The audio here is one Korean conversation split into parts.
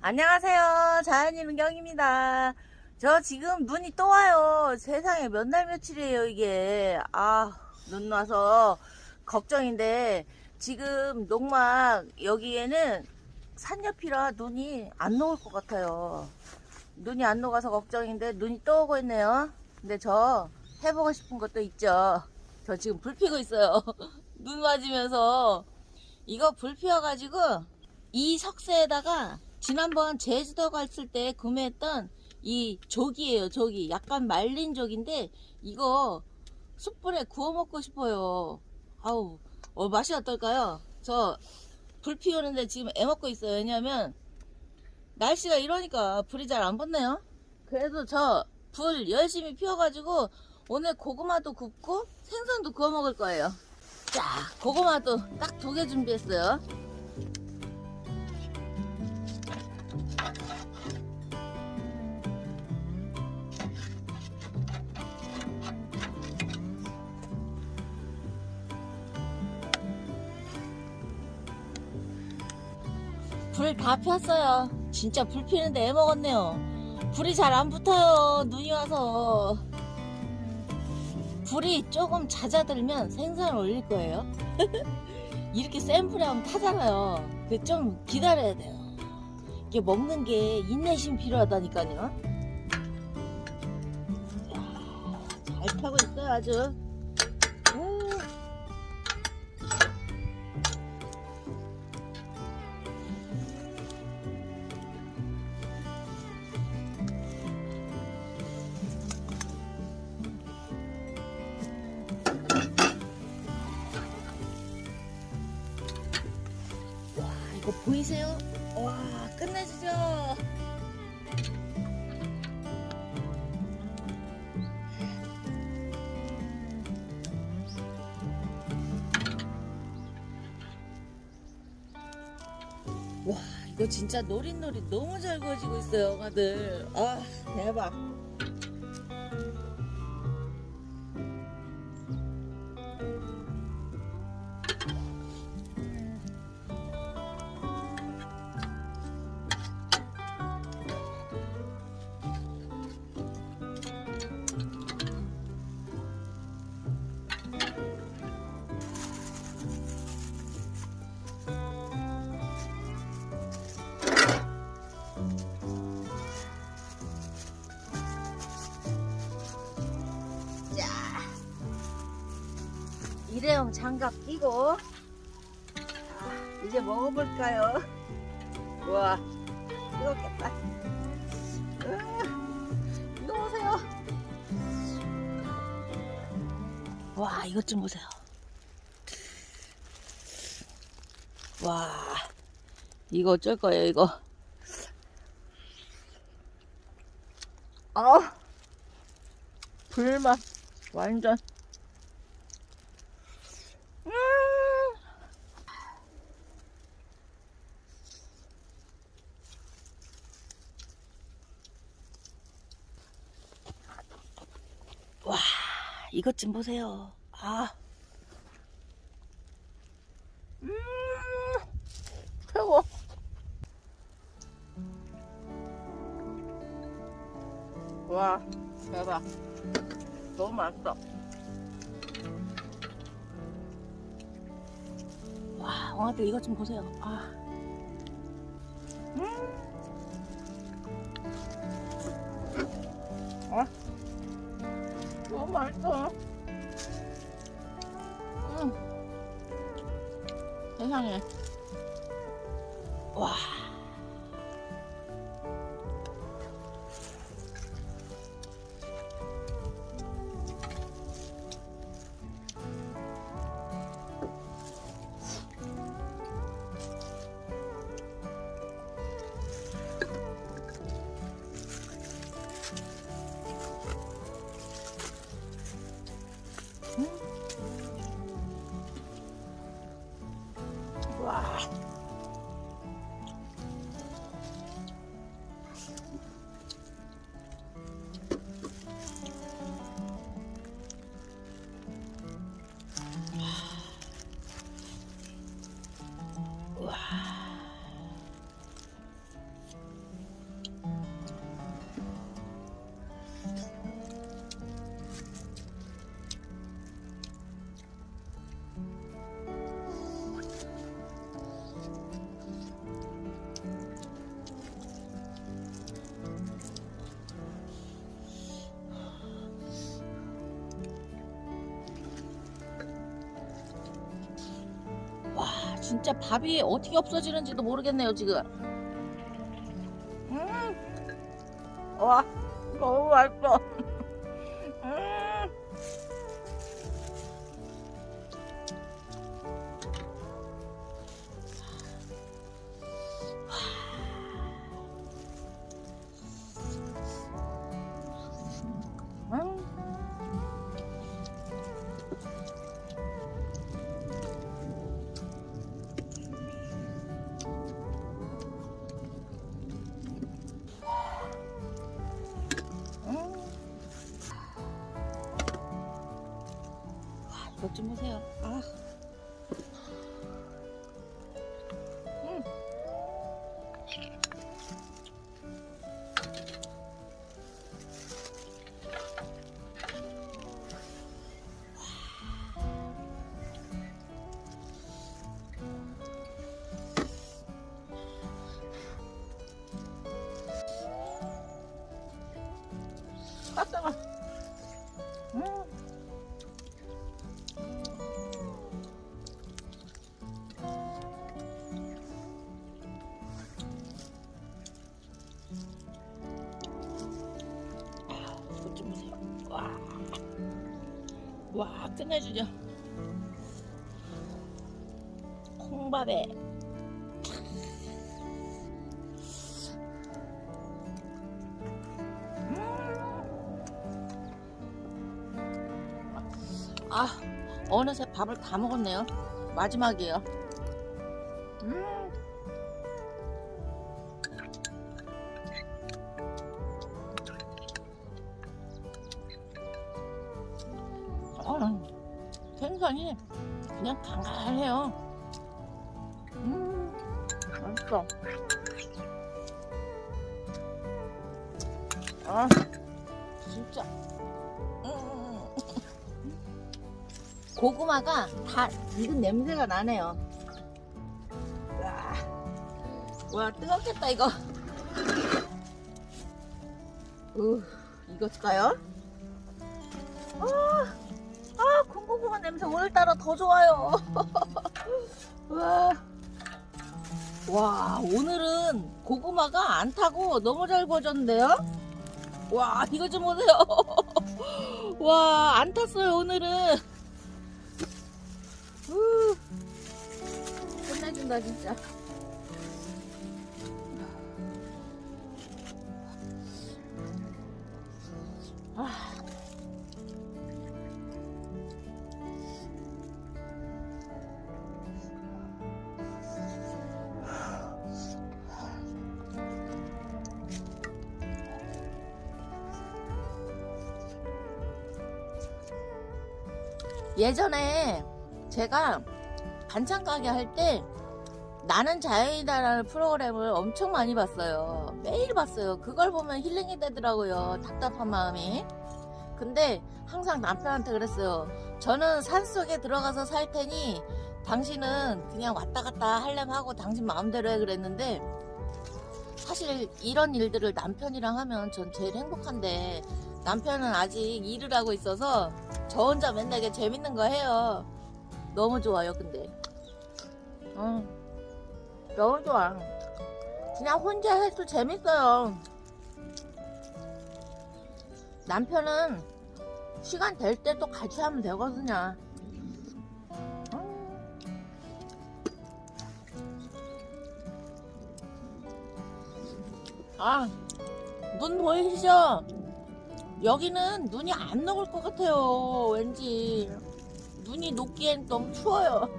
안녕하세요. 자연인 은경입니다. 저 지금 눈이 또 와요. 세상에 몇 날 며칠이에요, 이게. 눈 와서 걱정인데, 지금 농막 여기에는 산 옆이라 눈이 안 녹을 것 같아요. 눈이 안 녹아서 걱정인데, 눈이 또 오고 있네요. 근데 저 해보고 싶은 것도 있죠. 저 지금 불 피고 있어요. 눈 맞으면서. 이거 불 피워가지고, 이 석쇠에다가 지난번 제주도 갔을 때 구매했던 이 조기예요. 조기 약간 말린 조기인데 이거 숯불에 구워 먹고 싶어요. 맛이 어떨까요? 저 불 피우는데 지금 애 먹고 있어요. 왜냐면 날씨가 이러니까 불이 잘 안 붙네요. 그래도 저 불 열심히 피워가지고 오늘 고구마도 굽고 생선도 구워 먹을 거예요. 자, 고구마도 딱 2개 준비했어요. 불 다 폈어요. 진짜 불 피는데 애 먹었네요. 불이 잘 안 붙어요. 눈이 와서. 불이 조금 잦아들면 생선을 올릴 거예요. 이렇게 센 불에 하면 타잖아요. 그 좀 기다려야 돼요. 이게 먹는 게 인내심 필요하다니까요. 잘 타고 있어요, 아주. 이거 보이세요? 와, 끝내주죠. 와, 이거 진짜 노릇노릇 너무 잘 구워지고 있어요, 다들. 대박. 일회용 장갑 끼고 이제 먹어볼까요? 우와, 뜨겁겠다. 이거 보세요. 와, 이것 좀 보세요. 와, 이거 어쩔 거예요, 이거. 불맛 완전. 와, 이것 좀 보세요. 최고. 와, 대박. 너무 맛있어. 와, 형아들 이것 좀 보세요. 너무 맛있어. 세상에. 와. 와. 진짜 밥이 어떻게 없어지는지도 모르겠네요 지금. 와 너무 맛있어. 이것 좀 보세요. 아. 깜짝아. 이것 좀 보세요. 와, 끝내주죠. 콩밥에. 아, 어느새 밥을 다 먹었네요. 마지막이에요. 생선이 그냥 간간해요. 맛있어. 아, 진짜. 고구마가 다 익은 냄새가 나네요. 와, 뜨겁겠다 이거. 익었을까요? 군고구마 냄새 오늘따라 더 좋아요. 와, 오늘은 고구마가 안 타고 너무 잘 구워졌는데요? 와, 이거 좀 보세요. 와, 안 탔어요 오늘은. 끝내준다 진짜. 예전에 제가 반찬 가게 할 때 나는 자연이다라는 프로그램을 엄청 많이 봤어요. 매일 봤어요. 그걸 보면 힐링이 되더라고요. 답답한 마음이. 근데 항상 남편한테 그랬어요. 저는 산속에 들어가서 살 테니 당신은 그냥 왔다 갔다 하려면 하고 당신 마음대로 해 그랬는데, 사실 이런 일들을 남편이랑 하면 전 제일 행복한데 남편은 아직 일을 하고 있어서 저 혼자 맨날 이게 재밌는 거 해요. 너무 좋아요. 근데 너무 좋아. 그냥 혼자 해도 재밌어요. 남편은 시간 될 때 또 같이 하면 되거든요. 눈 보이시죠? 여기는 눈이 안 녹을 것 같아요. 왠지 눈이 녹기엔 너무 추워요.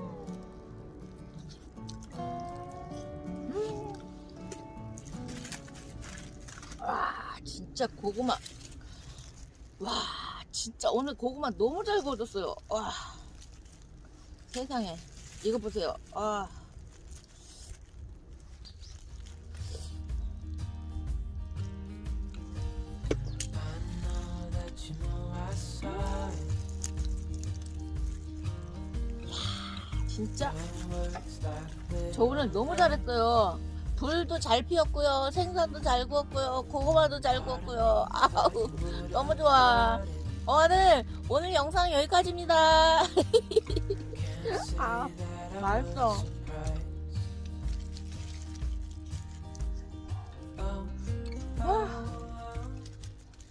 와, 진짜 고구마. 와, 진짜 오늘 고구마 너무 잘 구워졌어요. 와, 세상에. 이거 보세요. 진짜 저 오늘 너무 잘했어요. 불도 잘 피웠고요, 생선도 잘 구웠고요, 고구마도 잘 구웠고요. 아우, 너무 좋아. 오늘 영상 여기까지입니다. 맛있어.